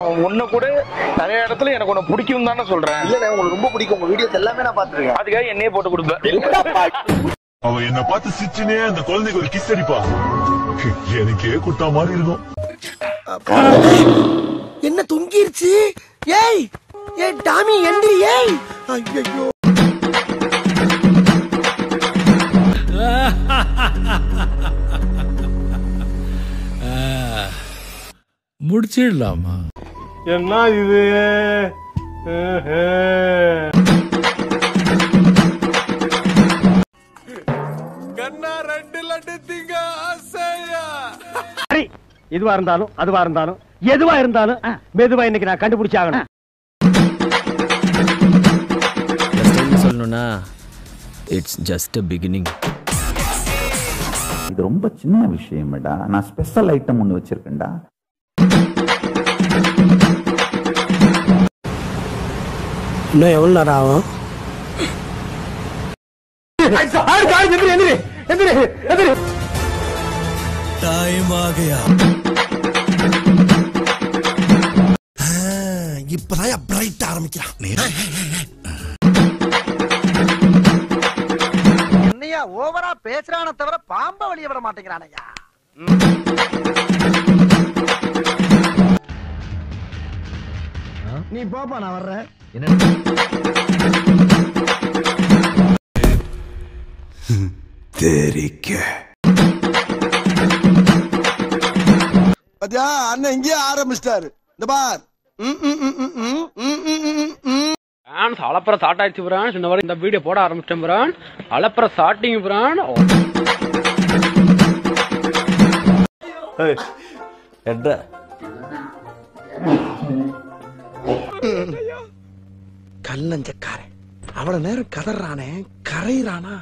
ஒண்ணு கூட நிறைய இடத்துல எனக்கு ஒண்ணு பிடிக்கும் தானே சொல்றேன். இல்ல உங்களுக்கு ரொம்ப பிடிக்கும், உங்க வீடியோஸ் எல்லாமே நான் பாத்துருக்கேன். அதுக்காக என்னையே போட்டு கொடுப்பேன். அவ என்ன பார்த்து சிரிச்சுனே அந்த குழந்தைக்கு ஒரு கிஸ் அடிப்பா. எனக்கே குட்டா மாதிரி இருக்கும். என்ன தொங்கிருச்சு? ஏய் ஏய் டாமி எந்திரி. ஏய் ஐயோ முடிச்சிடலாமா? என்ன இது? கண்ணா 2 லட்டு திங்க ஆசையா. இதுவா இருந்தாலும் அதுவா இருந்தாலும் எதுவா இருந்தாலும் மெதுவா இன்னைக்கு நான் கண்டுபிடிச்சாகணும். சொல்லணும்னா இட்ஸ் ஜஸ்ட் a beginning. இது ரொம்ப சின்ன விஷயம்டா. நான் ஸ்பெஷல் ஐட்டம் ஒன்று வச்சிருக்கேன்டா. இன்னும் எவ்வளவு நேரம் ஆகும்? டைம் ஆகையா? இப்பதான் பிரைட் ஆரம்பிக்கிறான். என்னையா ஓவரா பேசுறான தவிர பாம்ப வெளிய விட மாட்டேங்கிறானையா. நீ பாப்பா, நான் வர்றேன். தெரிக்க பாத்தியா அண்ணன் இங்கேயே ஆரம்பிச்சிட்டாரு. இந்த பார் அலப்பற ஸ்டார்ட் ஆயிடுச்சு பிரான். இந்த வரை இந்த வீடியோ போட ஆரம்பிச்சிட்டேன் பிரான். அலப்பற ஸ்டார்டிங் பிரான். கல்லஞ்சக்காரன் அவ்வளவு நேரம் கதறானே, கரையிறானா?